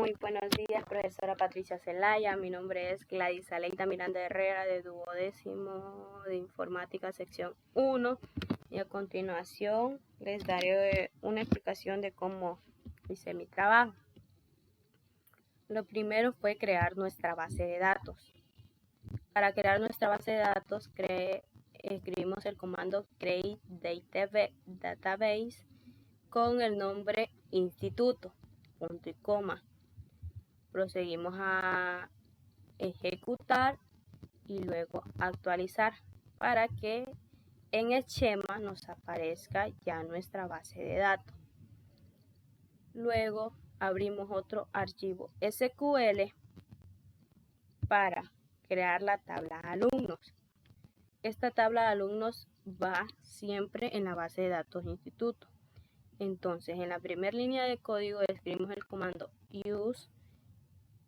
Muy buenos días, profesora Patricia Celaya. Mi nombre es Gladys Aleida Miranda Herrera, de 12º de Informática, sección 1. Y a continuación les daré una explicación de cómo hice mi trabajo. Lo primero fue crear nuestra base de datos. Para crear nuestra base de datos, escribimos el comando create database con el nombre instituto, punto y coma. Proseguimos a ejecutar y luego actualizar para que en el esquema nos aparezca ya nuestra base de datos. Luego abrimos otro archivo SQL para crear la tabla de alumnos. Esta tabla de alumnos va siempre en la base de datos instituto. Entonces, en la primera línea de código escribimos el comando use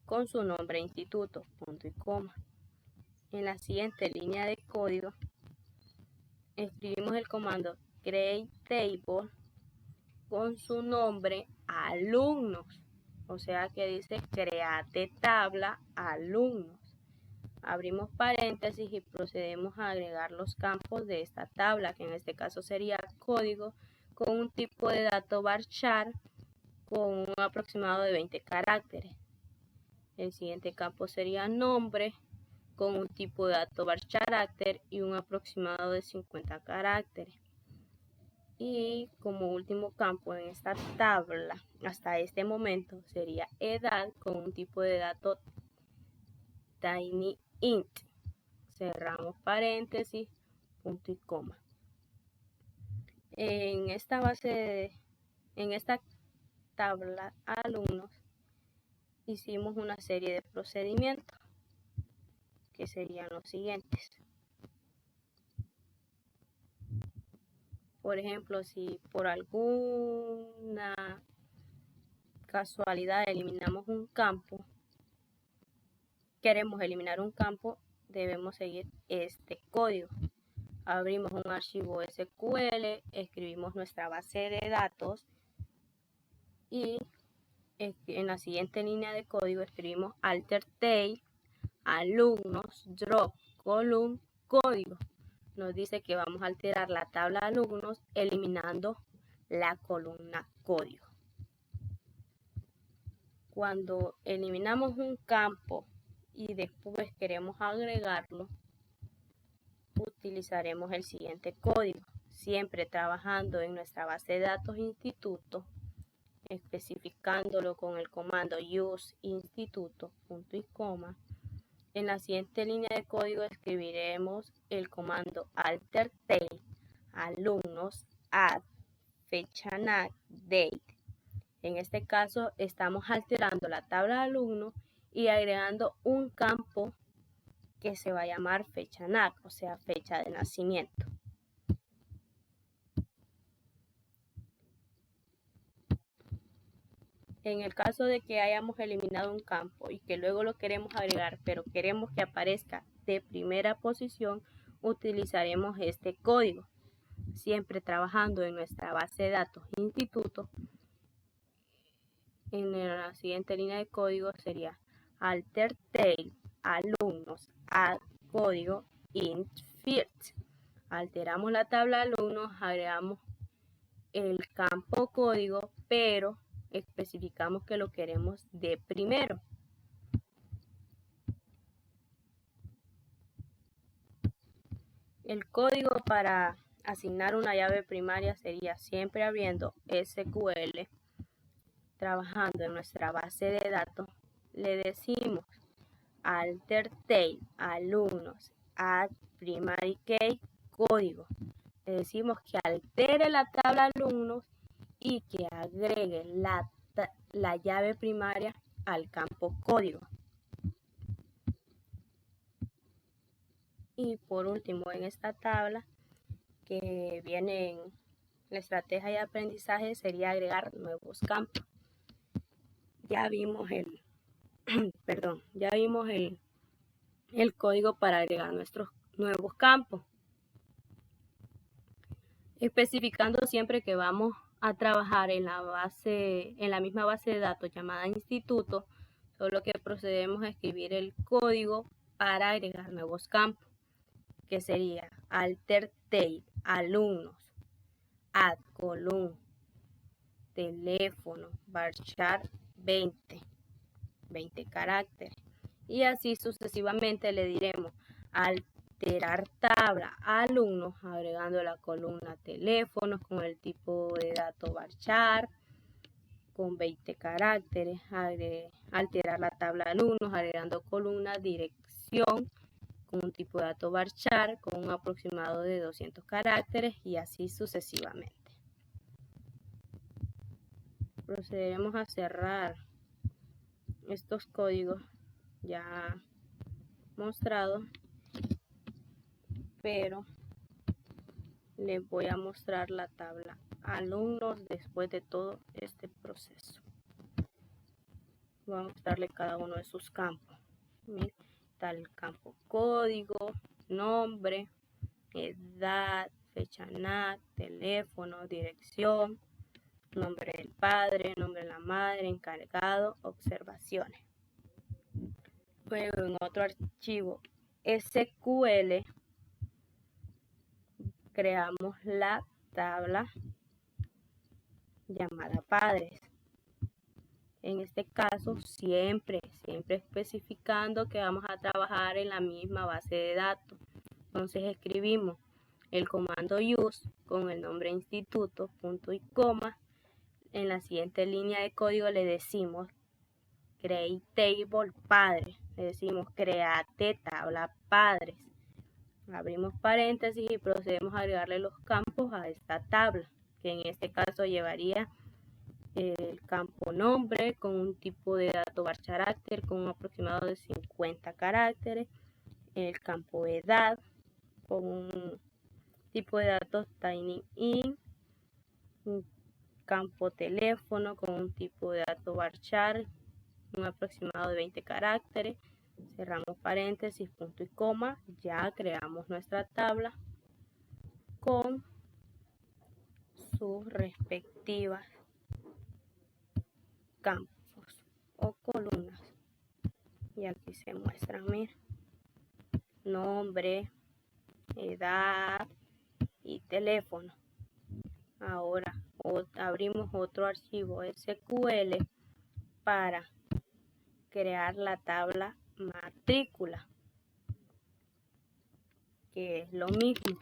con su nombre instituto, punto y coma. En la siguiente línea de código escribimos el comando create table con su nombre alumnos, o sea que dice create tabla alumnos. Abrimos paréntesis y procedemos a agregar los campos de esta tabla, que en este caso sería código con un tipo de dato varchar con un aproximado de 20 caracteres. El siguiente campo sería nombre con un tipo de dato varchar y un aproximado de 50 caracteres. Y como último campo en esta tabla hasta este momento sería edad con un tipo de dato tiny int. Cerramos paréntesis, punto y coma. En esta tabla alumnos hicimos una serie de procedimientos que serían los siguientes. Por ejemplo, si por alguna casualidad eliminamos un campo, queremos eliminar un campo, debemos seguir este código. Abrimos un archivo SQL, escribimos nuestra base de datos y en la siguiente línea de código escribimos alter tail, alumnos, drop, column, código. Nos dice que vamos a alterar la tabla de alumnos eliminando la columna código. Cuando eliminamos un campo y después queremos agregarlo, utilizaremos el siguiente código, siempre trabajando en nuestra base de datos instituto, especificándolo con el comando use instituto, punto y coma. En la siguiente línea de código escribiremos el comando alter tail, alumnos, add, fecha NAC, date. En este caso estamos alterando la tabla de alumnos y agregando un campo que se va a llamar fecha NAC, o sea, fecha de nacimiento. En el caso de que hayamos eliminado un campo y que luego lo queremos agregar, pero queremos que aparezca de primera posición, utilizaremos este código. Siempre trabajando en nuestra base de datos instituto. En la siguiente línea de código sería alter tail, alumnos, add, código, int first. Alteramos la tabla de alumnos, agregamos el campo código, pero especificamos que lo queremos de primero. El código para asignar una llave primaria sería siempre abriendo SQL, trabajando en nuestra base de datos, le decimos alter tail, alumnos, add primary key, código. Le decimos que altere la tabla alumnos y que agregue la llave primaria al campo código. Y por último, en esta tabla que viene en la estrategia de aprendizaje sería agregar nuevos campos. Ya vimos el código para agregar nuestros nuevos campos, especificando siempre que vamos a trabajar en la misma base de datos llamada instituto, solo que procedemos a escribir el código para agregar nuevos campos, que sería alter date, alumnos, add column, teléfono, varchar 20 caracteres, y así sucesivamente. Le diremos alterar tabla alumnos agregando la columna teléfonos con el tipo de datos varchar con 20 caracteres, alterar la tabla alumnos agregando columna dirección con un tipo de dato varchar con un aproximado de 200 caracteres, y así sucesivamente. Procederemos a cerrar estos códigos ya mostrados, pero les voy a mostrar la tabla alumnos después de todo este proceso. Voy a mostrarle cada uno de sus campos. Miren, está el campo código, nombre, edad, fecha NAC, teléfono, dirección, nombre del padre, nombre de la madre, encargado, observaciones. Luego en otro archivo SQL creamos la tabla llamada padres. En este caso siempre especificando que vamos a trabajar en la misma base de datos. Entonces escribimos el comando use con el nombre instituto, punto y coma. En la siguiente línea de código le decimos create table padres. Le decimos create tabla padres. Abrimos paréntesis y procedemos a agregarle los campos a esta tabla, que en este caso llevaría el campo nombre con un tipo de dato varchar con un aproximado de 50 caracteres, el campo edad con un tipo de datos tinyInt, un campo teléfono con un tipo de dato varchar, un aproximado de 20 caracteres, cerramos paréntesis, punto y coma. Ya creamos nuestra tabla con sus respectivas campos o columnas, y aquí se muestran, miren, nombre, edad y teléfono. Ahora abrimos otro archivo SQL para crear la tabla matrícula, que es lo mismo,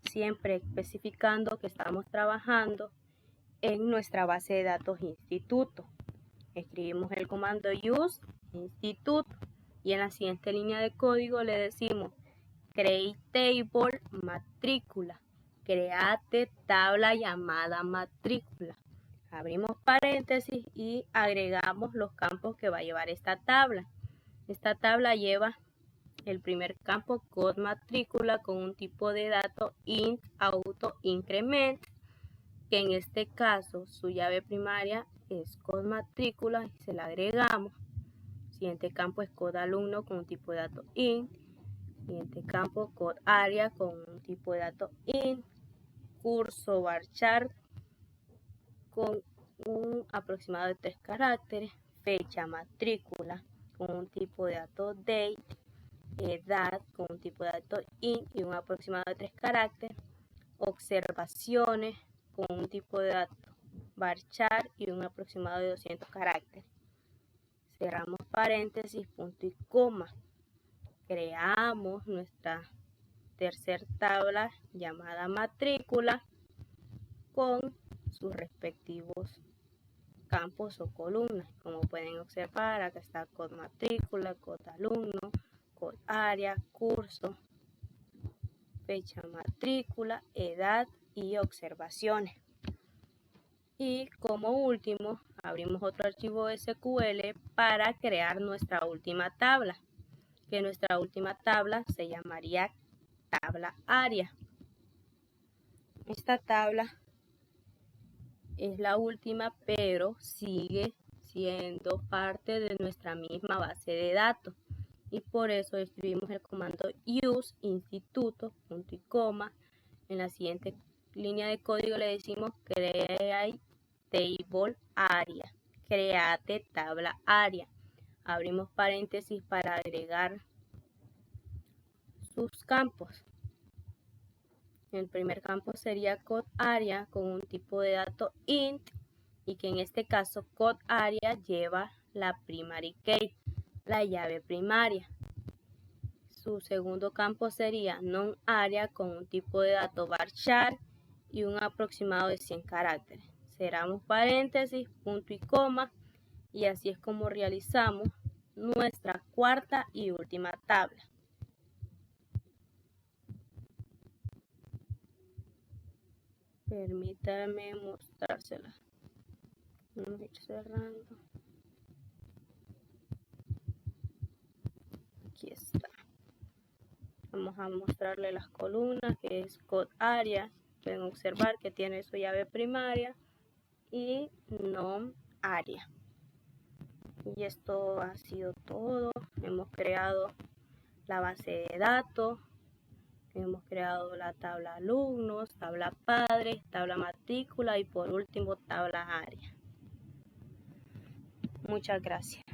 siempre especificando que estamos trabajando en nuestra base de datos instituto. Escribimos el comando use instituto y en la siguiente línea de código le decimos create table matrícula, create tabla llamada matrícula. Abrimos paréntesis y agregamos los campos que va a llevar esta tabla. Esta tabla lleva el primer campo code matrícula con un tipo de dato int auto increment, que en este caso su llave primaria es code matrícula y se la agregamos. Siguiente campo es code alumno con un tipo de dato int. Siguiente campo code área con un tipo de dato int. Curso varchar con un aproximado de 3 caracteres. Fecha matrícula con un tipo de dato date. Edad con un tipo de dato int y un aproximado de 3 caracteres. Observaciones con un tipo de dato varchar y un aproximado de 200 caracteres. Cerramos paréntesis, punto y coma. Creamos nuestra tercera tabla llamada matrícula con sus respectivos campos o columnas. Como pueden observar, acá está code matrícula, code alumno, code área, curso, fecha matrícula, edad y observaciones. Y como último, abrimos otro archivo SQL para crear nuestra última tabla, que nuestra última tabla se llamaría tabla área. Esta tabla es la última, pero sigue siendo parte de nuestra misma base de datos. Y por eso escribimos el comando use instituto, punto y coma. En la siguiente línea de código le decimos create table area, create tabla área. Abrimos paréntesis para agregar sus campos. El primer campo sería code area con un tipo de dato int y que en este caso code area lleva la primary key, la llave primaria. Su segundo campo sería non-area con un tipo de dato varchar y un aproximado de 100 caracteres. Cerramos paréntesis, punto y coma, y así es como realizamos nuestra cuarta y última tabla. Permítame mostrársela. Vamos a ir cerrando. Aquí está. Vamos a mostrarle las columnas, que es code area. Pueden observar que tiene su llave primaria y non área. Y esto ha sido todo. Hemos creado la base de datos, hemos creado la tabla alumnos, tabla padres, tabla matrícula y por último tabla área. Muchas gracias.